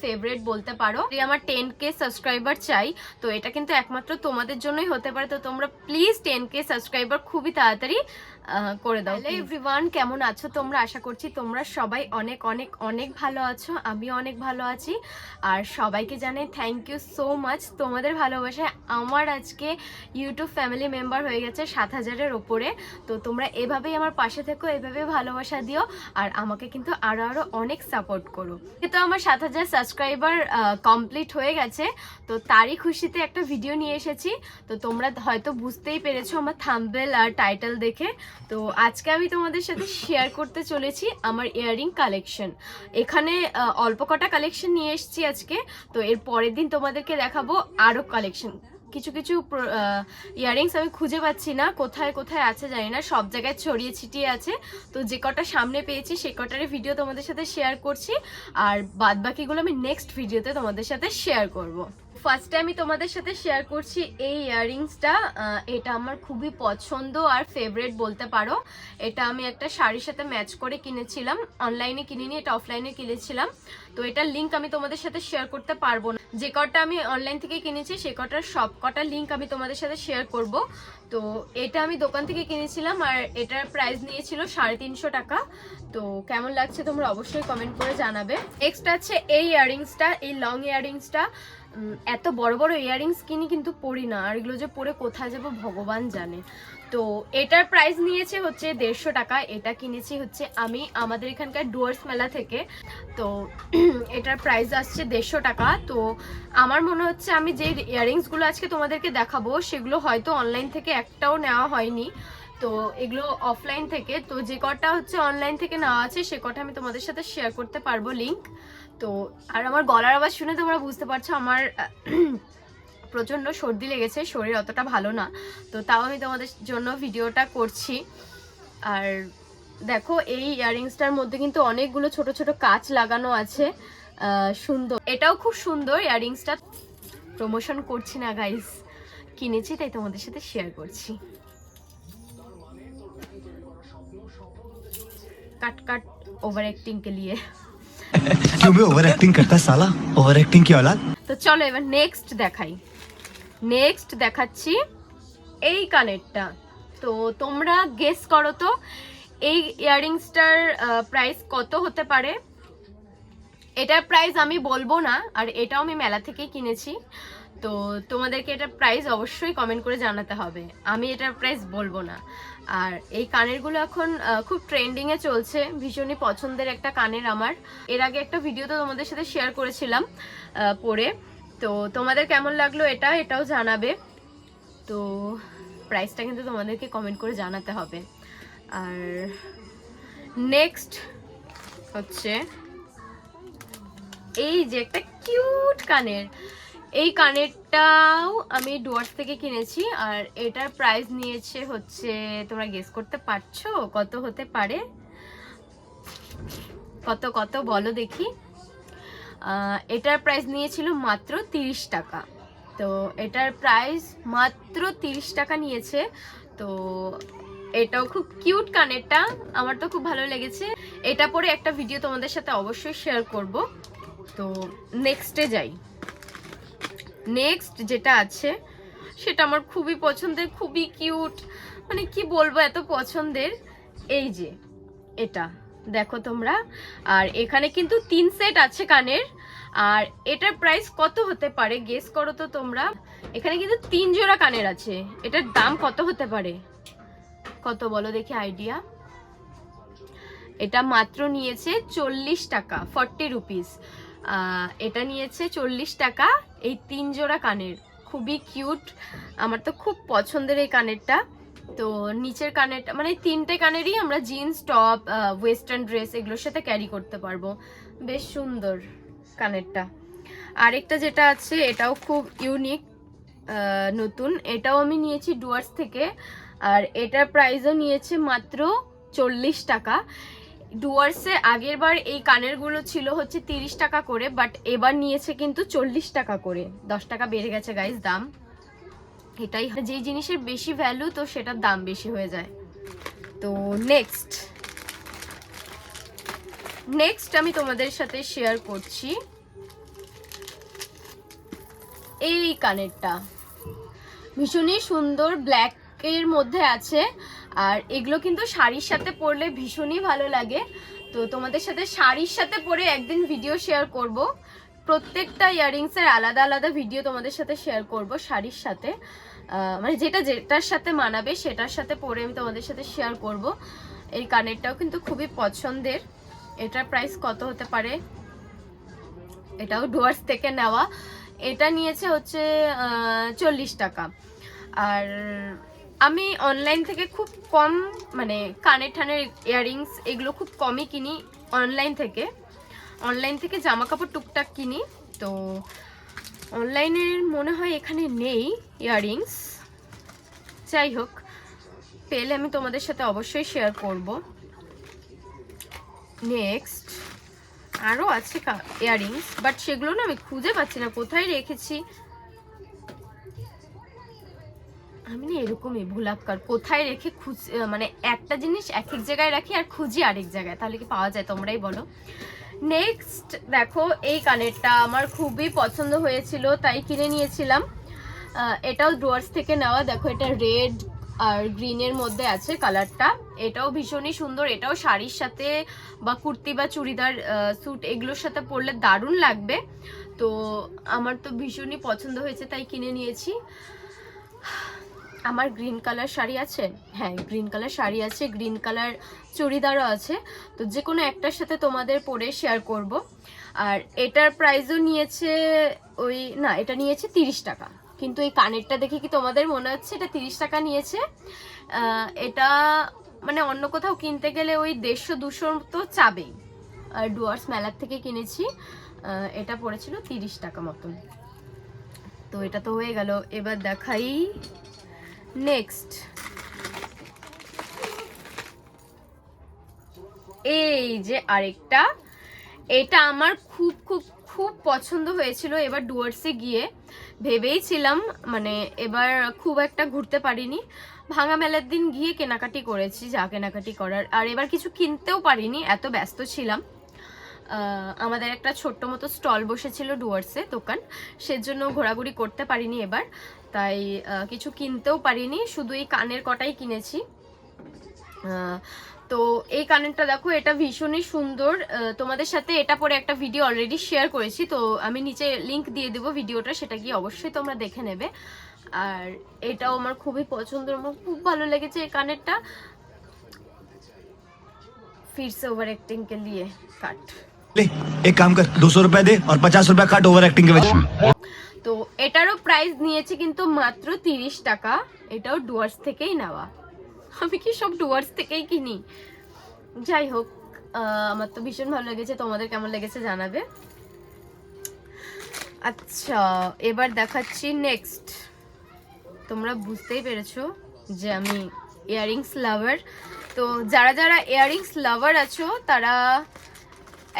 Favourite বলতে পারো। আমার 10K সাবস্ক্রাইবার চাই, তো এটা কিন্তু একমাত্র তোমাদের জন্যই হতে পারে। তো তোমরা প্লিজ 10K সাবস্ক্রাইবার খুবই তাড়াতাড়ি করে দাও। হ্যালো এভরিওয়ান, কেমন আছো তোমরা? আশা করছি তোমরা সবাই অনেক অনেক অনেক ভালো আছো, আমিও অনেক ভালো আছি। আর সবাইকে জানাই থ্যাংক ইউ সো মাচ, তোমাদের ভালোবাসায় আমার আজকে ইউটিউব ফ্যামিলি মেম্বার হয়ে গেছে 7000-এর ওপরে। তো তোমরা এভাবেই আমার পাশে থেকো, এভাবে ভালোবাসা দিও, আর আমাকে কিন্তু আরো অনেক সাপোর্ট করো। তো আমার 7000 সাবস্ক্রাইবার কমপ্লিট হয়ে গেছে, তো তারই খুশিতে একটা ভিডিও নিয়ে এসেছি। তো তোমরা হয়তো বুঝতেই পেরেছো আমার থাম্বনেল আর টাইটেল দেখে। তো আজকে আমি তোমাদের সাথে শেয়ার করতে চলেছি আমার ইয়াররিং কালেকশন। এখানে অল্প কটা কালেকশন নিয়ে এসেছি আজকে, তো এর পরের দিন তোমাদেরকে দেখাবো আরো কালেকশন। কিছু কিছু ইয়াররিংস আমি খুঁজে পাচ্ছি না, কোথায় কোথায় আছে জানি না, সব জায়গায় ছড়িয়ে ছিটিয়ে আছে। তো যে কটা সামনে পেয়েছি সে কটারই ভিডিও তোমাদের সাথে শেয়ার করছি, আর বাদ বাকিগুলো আমি নেক্সট ভিডিওতে তোমাদের সাথে শেয়ার করব। ফার্স্টে আমি তোমাদের সাথে শেয়ার করছি এই ইয়াররিংসটা। এটা আমার খুবই পছন্দ আর ফেভারিট বলতে পারো। এটা আমি একটা শাড়ির সাথে ম্যাচ করে কিনেছিলাম, অনলাইনে কিনিনি, এটা অফলাইনে কিনেছিলাম। তো এটার লিঙ্ক আমি তোমাদের সাথে শেয়ার করতে পারবো না, যে কটা আমি অনলাইন থেকে কিনেছি সে কটার সব কটার লিঙ্ক আমি তোমাদের সাথে শেয়ার করব। তো এটা আমি দোকান থেকে কিনেছিলাম আর এটার প্রাইস নিয়েছিল 350 টাকা। তো কেমন লাগছে তোমরা অবশ্যই কমেন্ট করে জানাবে। নেক্সট আছে এই ইয়াররিংসটা, এই লং ইয়াররিংসটা। এত বড় বড় ইয়াররিংস কিনি কিন্তু পরি না, আর এগুলো যে পরে কোথায় যাবো ভগবান জানে। তো এটার প্রাইস নিয়েছে হচ্ছে 150 টাকা। এটা কিনেছি হচ্ছে আমি আমাদের এখানকার ডুয়ার্স মেলা থেকে। তো এটার প্রাইস আসছে 150 টাকা। তো আমার মনে হচ্ছে আমি যে ইয়াররিংসগুলো আজকে তোমাদেরকে দেখাবো সেগুলো হয়তো অনলাইন থেকে একটাও নেওয়া হয়নি, তো এগুলো অফলাইন থেকে। তো যে কটা হচ্ছে অনলাইন থেকে নেওয়া আছে সে কটা আমি তোমাদের সাথে শেয়ার করতে পারবো লিঙ্ক। তো আর আমার গলার আওয়াজ শুনে তোমরা বুঝতে পারছো আমার প্রচণ্ড সর্দি লেগেছে, শরীর অতটা ভালো না, তো তাও আমি তোমাদের জন্য ভিডিওটা করছি। আর দেখো এই ইয়াররিংসটার মধ্যে কিন্তু অনেকগুলো ছোট ছোট কাচ লাগানো আছে, সুন্দর। এটাও খুব সুন্দর ইয়াররিংসটা। প্রমোশন করছি না গাইস, কিনেছি তাই তোমাদের সাথে শেয়ার করছি। कट कट ओवर एक्टिंग के लिए क्यों भी ओवर एक्टिंग करता है साला, ओवर एक्टिंग की औलाद। তো চলো এবার নেক্সট দেখাই। নেক্সট দেখাচ্ছি এই কানেরটা। তো তোমরা গেস করো তো এই ইয়াররিংসটার প্রাইস কত হতে পারে। এটার প্রাইস আমি বলবো না, আর এটাও আমি মেলা থেকেই কিনেছি। তো তোমাদেরকে এটার প্রাইস অবশ্যই কমেন্ট করে জানাতে হবে, আমি এটার প্রাইস বলবো না। আর এই কানেরগুলো এখন খুব ট্রেন্ডিংয়ে চলছে, ভীষণই পছন্দের একটা কানের আমার। এর আগে একটা ভিডিওতে তোমাদের সাথে শেয়ার করেছিলাম পরে। তো তোমাদের কেমন লাগলো এটাও জানাবে। তো প্রাইসটা কিন্তু তোমাদেরকে কমেন্ট করে জানাতে হবে। আর নেক্সট হচ্ছে এই যে একটা কিউট কানের। এই কানেরটাও আমি ডুয়ার্স থেকে কিনেছি, আর এটার প্রাইস নিয়েছে হচ্ছে, তোমরা গেস করতে পারছো কত হতে পারে? কত কত বলো দেখি। এটার প্রাইস নিয়েছিল মাত্র 30 টাকা। তো এটার প্রাইস মাত্র 30 টাকা নিয়েছে। তো এটাও খুব কিউট কানেরটা, আমার তো খুব ভালো লেগেছে। এটা পরে একটা ভিডিও তোমাদের সাথে অবশ্যই শেয়ার করব। তো নেক্সটে যাই। নেক্সট যেটা আছে সেটা আমার খুবই পছন্দের, খুবই কিউট, মানে কি বলবো এত পছন্দের। এই যে এটা দেখো তোমরা, আর এখানে কিন্তু 3 সেট আছে কানের। আর এটার প্রাইস কত হতে পারে গেস করো তো তোমরা। এখানে কিন্তু 3 জোড়া কানের আছে, এটার দাম কত হতে পারে? কত বলো দেখি আইডিয়া। এটা মাত্র নিয়েছে 40 টাকা, 40 রুপিস। এটা নিয়েছে 40 টাকা এই 3 জোড়া কানের। খুবই কিউট, আমার তো খুব পছন্দের এই কানেরটা। তো নিচের কানেরটা মানে 3টে কানেরই আমরা জিন্স, টপ, ওয়েস্টার্ন ড্রেস এগুলোর সাথে ক্যারি করতে পারবো। বেশ সুন্দর কানেরটা। আরেকটা যেটা আছে এটাও খুব ইউনিক, নতুন। এটাও আমি নিয়েছি ডুয়ার্স থেকে, আর এটার প্রাইসও নিয়েছে মাত্র 40 টাকা। ডুয়ার্সে আগের বার এই কানেরগুলো ছিল হচ্ছে 30 টাকা করে, বাট এবার নিয়েছে কিন্তু 40 টাকা করে। 10 টাকা বেড়ে গেছে গাইস দাম। এটাই, যেই জিনিসের বেশি ভ্যালু তো সেটার দাম বেশি হয়ে যায়। তো নেক্সট আমি তোমাদের সাথে শেয়ার করছি এই কানেরটা ভীষণই সুন্দর, ব্ল্যাকের মধ্যে আছে। আর এগুলো কিন্তু শাড়ির সাথে পরলে ভীষণই ভালো লাগে। তো তোমাদের সাথে শাড়ির সাথে পরে একদিন ভিডিও শেয়ার করব, প্রত্যেকটা ইয়াররিংসের আলাদা আলাদা ভিডিও তোমাদের সাথে শেয়ার করব শাড়ির সাথে, মানে যেটার সাথে মানাবে সেটার সাথে পরে আমি তোমাদের সাথে শেয়ার করব। এই কানেরটাও কিন্তু খুবই পছন্দের। এটার প্রাইস কত হতে পারে? এটাও ডুয়ার্স থেকে নেওয়া। এটা নিয়েছে হচ্ছে 40 টাকা। আর আমি অনলাইন থেকে খুব কম, মানে কানের ঠানের ইয়াররিংস এগুলো খুব কমই কিনি অনলাইন থেকে জামা কাপড় টুকটাক কিনি। তো অনলাইনের মনে হয় এখানে নেই ইয়াররিংস। যাই হোক, পেলে আমি তোমাদের সাথে অবশ্যই শেয়ার করব। নেক্সট আরও আছে ইয়াররিংস, বাট সেগুলো না আমি খুঁজে পাচ্ছি না কোথায় রেখেছি। আমি না এরকমই ভুলাক্কার, কোথায় রেখে মানে একটা জিনিস এক এক জায়গায় রাখি আর খুঁজি আরেক জায়গায়, তাহলে কি পাওয়া যায় তোমরাই বলো। নেক্সট দেখো, এই কানেরটা আমার খুবই পছন্দ হয়েছিল তাই কিনে নিয়েছিলাম। এটাও ডুয়ার্স থেকে নেওয়া। দেখো এটা রেড আর গ্রিনের মধ্যে আছে কালারটা। এটাও ভীষণই সুন্দর। এটাও শাড়ির সাথে বা কুর্তি বা চুড়িদার স্যুট এগুলোর সাথে পরলে দারুণ লাগবে। তো আমার তো ভীষণই পছন্দ হয়েছে তাই কিনে নিয়েছি। আমার গ্রিন কালার শাড়ি আছে, হ্যাঁ গ্রিন কালার শাড়ি আছে, গ্রিন কালার চুড়িদারও আছে। তো যে কোনো একটার সাথে তোমাদের পরে শেয়ার করব। আর এটার প্রাইসও নিয়েছে ওই, না এটা নিয়েছে 30 টাকা। কিন্তু এই কানেরটা দেখে কি তোমাদের মনে হচ্ছে এটা 30 টাকা নিয়েছে? এটা মানে অন্য কোথাও কিনতে গেলে ওই 150-200 তো চাবেই। আর ডুয়ার্স মেলার থেকে কিনেছি, এটা পড়েছিল 30 টাকা মতন। তো এটা তো হয়ে গেল। এবার দেখাই নেক্সট। এই যে আরেকটা, এটা আমার খুব খুব খুব পছন্দ হয়েছিল। এবার ডুয়ার্সে গিয়ে ভেবেইছিলাম, মানে এবার খুব একটা ঘুরতে পারিনি, ভাঙা মেলার দিন গিয়ে কেনাকাটি করেছি যা কেনাকাটি করার। আর এবার কিছু কিনতেও পারিনি, এত ব্যস্ত ছিলাম। আমাদের একটা ছোট্ট মতো স্টল বসেছিল ডুয়ার্সে, দোকান, সেজন্য ঘোরাঘুরি করতে পারিনি এবার, তাই কিছু কিনতেও পারিনি, শুধু এই কানের কটাই কিনেছি। তো এই কানেরটা দেখো, এটা ভীষণই সুন্দর। তোমাদের সাথে এটা পরে একটা ভিডিও অলরেডি শেয়ার করেছি, তো আমি নিচে লিংক দিয়ে দেবো ভিডিওটা, সেটা গিয়ে অবশ্যই তোমরা দেখে নেবে। আর এটাও আমার খুবই পছন্দ, আমার খুব ভালো লেগেছে এই কানেরটা। फिर से ओवर एक्टिंग के लिए काट ले एक काम कर 200 रुपए दे और 50 रुपए काट ओवर एक्टिंग के वजह। তো এটারও প্রাইস নিয়েছে কিন্তু মাত্র 30 টাকা। এটাও ডুয়ার্স থেকেই নেওয়া। আমি কি সব ডুয়ার্স থেকেই কিনি? যাই হোক, আমার তো ভীষণ ভালো লেগেছে, তোমাদের কেমন লেগেছে জানাবে। আচ্ছা, এবার দেখাচ্ছি নেক্সট। তোমরা বুঝতেই পেরেছো যে আমি ইয়াররিংস লাভার। তো যারা যারা ইয়াররিংস লাভার আছো তারা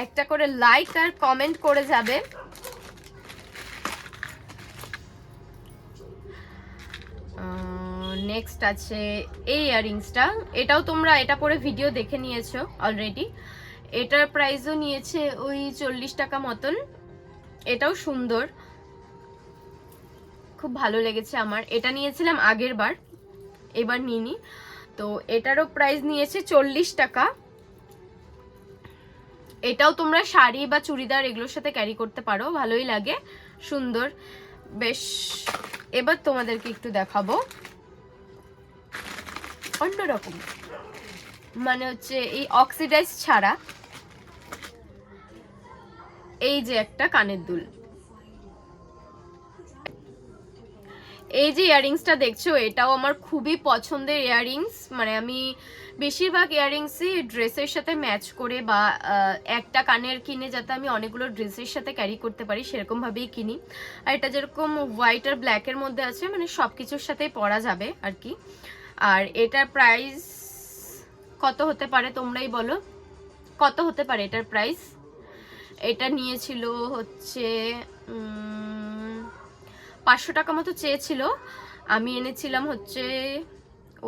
একটা করে লাইক আর কমেন্ট করে যাবে। নেক্সট আছে এই ইয়াররিংসটা। এটাও তোমরা এটা পরে ভিডিও দেখে নিয়েছো অলরেডি। এটার প্রাইসও নিয়েছে ওই 40 টাকা মতন। এটাও সুন্দর, খুব ভালো লেগেছে আমার। এটা নিয়েছিলাম আগের বার, এবার নিইনি। তো এটারও প্রাইস নিয়েছে 40 টাকা। এটাও তোমরা শাড়ি বা চুড়িদার এগুলোর সাথে ক্যারি করতে পারো, ভালোই লাগে, সুন্দর বেশ। এবার তোমাদেরকে একটু দেখাবো অন্যরকম, মানে হচ্ছে এই অক্সিডাইজ ছাড়া। এই যে একটা কানের দুল, এই যে ইয়াররিংসটা দেখছো, এটাও আমার খুবই পছন্দের ইয়াররিংস। মানে আমি বেশিরভাগ ইয়াররিংসই ড্রেসের সাথে ম্যাচ করে বা একটা কানের কিনে যাতে আমি অনেকগুলো ড্রেসের সাথে ক্যারি করতে পারি সেরকম ভাবেই কিনি। আর এটা যেরকম হোয়াইট আর ব্ল্যাকের মধ্যে আছে, মানে সব কিছুর সাথেই পরা যাবে আর কি। আর এটার প্রাইস কত হতে পারে তোমরাই বলো, কত হতে পারে এটার প্রাইস? এটা নিয়েছিল হচ্ছে 500 টাকা মতো চেয়েছিল, আমি এনেছিলাম হচ্ছে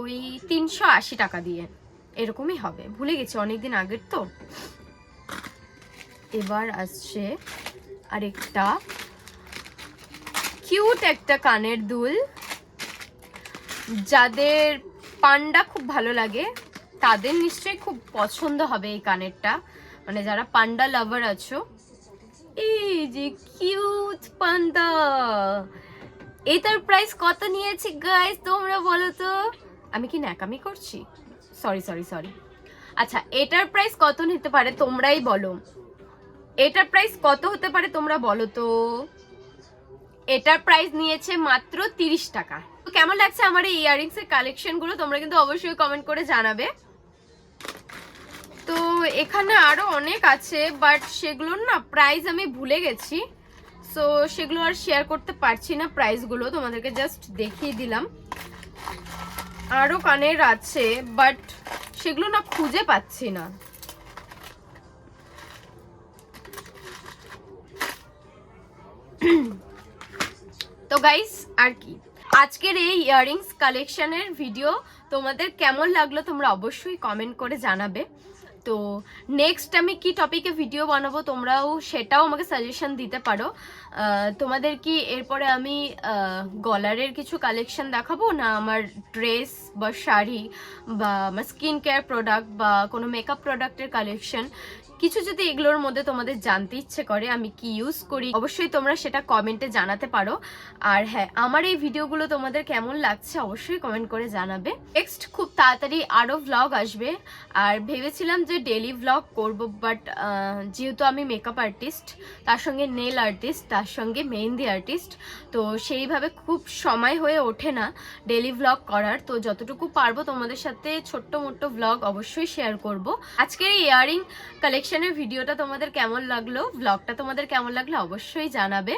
ওই 380 টাকা দিয়ে, এরকমই হবে, ভুলে গেছি অনেকদিন আগের তো। এবার আসছে আরেকটা, কিউট একটা কানের দুল। যাদের পান্ডা খুব ভালো লাগে তাদের নিশ্চয়ই খুব পছন্দ হবে এই কানেরটা, মানে যারা পান্ডা লাভার আছো। এই যে কিউট পান্ডা, এটার প্রাইস কত নিয়েছি গাইস তোমরা বলো তো? আমি কি ন্যাকামি করছি? সরি। আচ্ছা, এটার প্রাইস কত নিতে পারে তোমরাই বলো। এটার প্রাইস কত হতে পারে তোমরা বলো তো? এটার প্রাইস নিয়েছে মাত্র 30 টাকা। তো কেমন লাগছে আমার এই ইয়াররিংস এর কালেকশন গুলো তোমরা কিন্তু অবশ্যই কমেন্ট করে জানাবে। তো এখানে আরো অনেক আছে, বাট সেগুলোর না প্রাইস আমি ভুলে গেছি, সো সেগুলো আর শেয়ার করতে পারছি না। প্রাইসগুলো তোমাদেরকে জাস্ট দেখিয়ে দিলাম। আরো কানের আছে, বাট সেগুলো না খুঁজে পাচ্ছি না। তো গাইস, আর কি আজকের এই ইয়াররিংস কালেকশনের ভিডিও তোমাদের কেমন লাগলো তোমরা অবশ্যই কমেন্ট করে জানাবে। তো নেক্সট আমি কি টপিকে ভিডিও বানাবো তোমরাও সেটাও আমাকে সাজেশন দিতে পারো। তোমাদের কি এরপরে আমি গলারের কিছু কালেকশন দেখাবো, না আমার ড্রেস বা শাড়ি বা আমার স্কিন কেয়ার প্রোডাক্ট বা কোনো মেকআপ প্রোডাক্টের কালেকশন, কিছু যদি এগুলোর মধ্যে তোমাদের জানতে ইচ্ছে করে আমি কি ইউজ করি, অবশ্যই তোমরা সেটা কমেন্টে জানাতে পারো। আর হ্যাঁ, আমার এই ভিডিওগুলো তোমাদের কেমন লাগছে অবশ্যই কমেন্ট করে জানাবে। নেক্সট খুব তাড়াতাড়ি আরও ভ্লগ আসবে। আর ভেবেছিলাম যে ডেলি ভ্লগ করব, বাট যেহেতু আমি মেকআপ আর্টিস্ট, তার সঙ্গে নেল আর্টিস্ট, তার সঙ্গে মেহেন্দি আর্টিস্ট, তো সেইভাবে খুব সময় হয়ে ওঠে না ডেলি ভ্লগ করার। তো যতটুকু পারবো তোমাদের সাথে ছোট্ট মোট্ট ভ্লগ অবশ্যই শেয়ার করব। আজকের এই ইয়াররিং কালেকশনের ভিডিওটা তোমাদের কেমন লাগলো, ভ্লগটা তোমাদের কেমন লাগলো অবশ্যই জানাবে।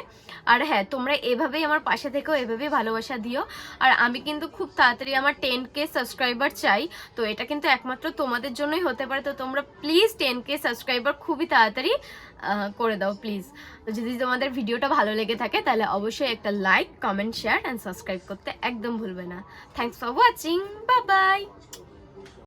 আর হ্যাঁ, তোমরা এভাবেই আমার পাশে থেকেও এভাবেই ভালোবাসা দিও। আর আমি কিন্তু খুব তাড়াতাড়ি আমার 10K সাবস্ক্রাইবার চাই, তো এটা কিন্তু একমাত্র তোমাদের জন্যই হতে পারে। তো তোমরা প্লিজ 10K সাবস্ক্রাইবার খুবই তাড়াতাড়ি করে দাও প্লিজ। তো যদি তোমাদের ভিডিওটা ভালো লেগে থাকে তাহলে অবশ্যই একটা like, comment, share and subscribe করতে একদম ভুলবে না। Thanks for watching, bye bye.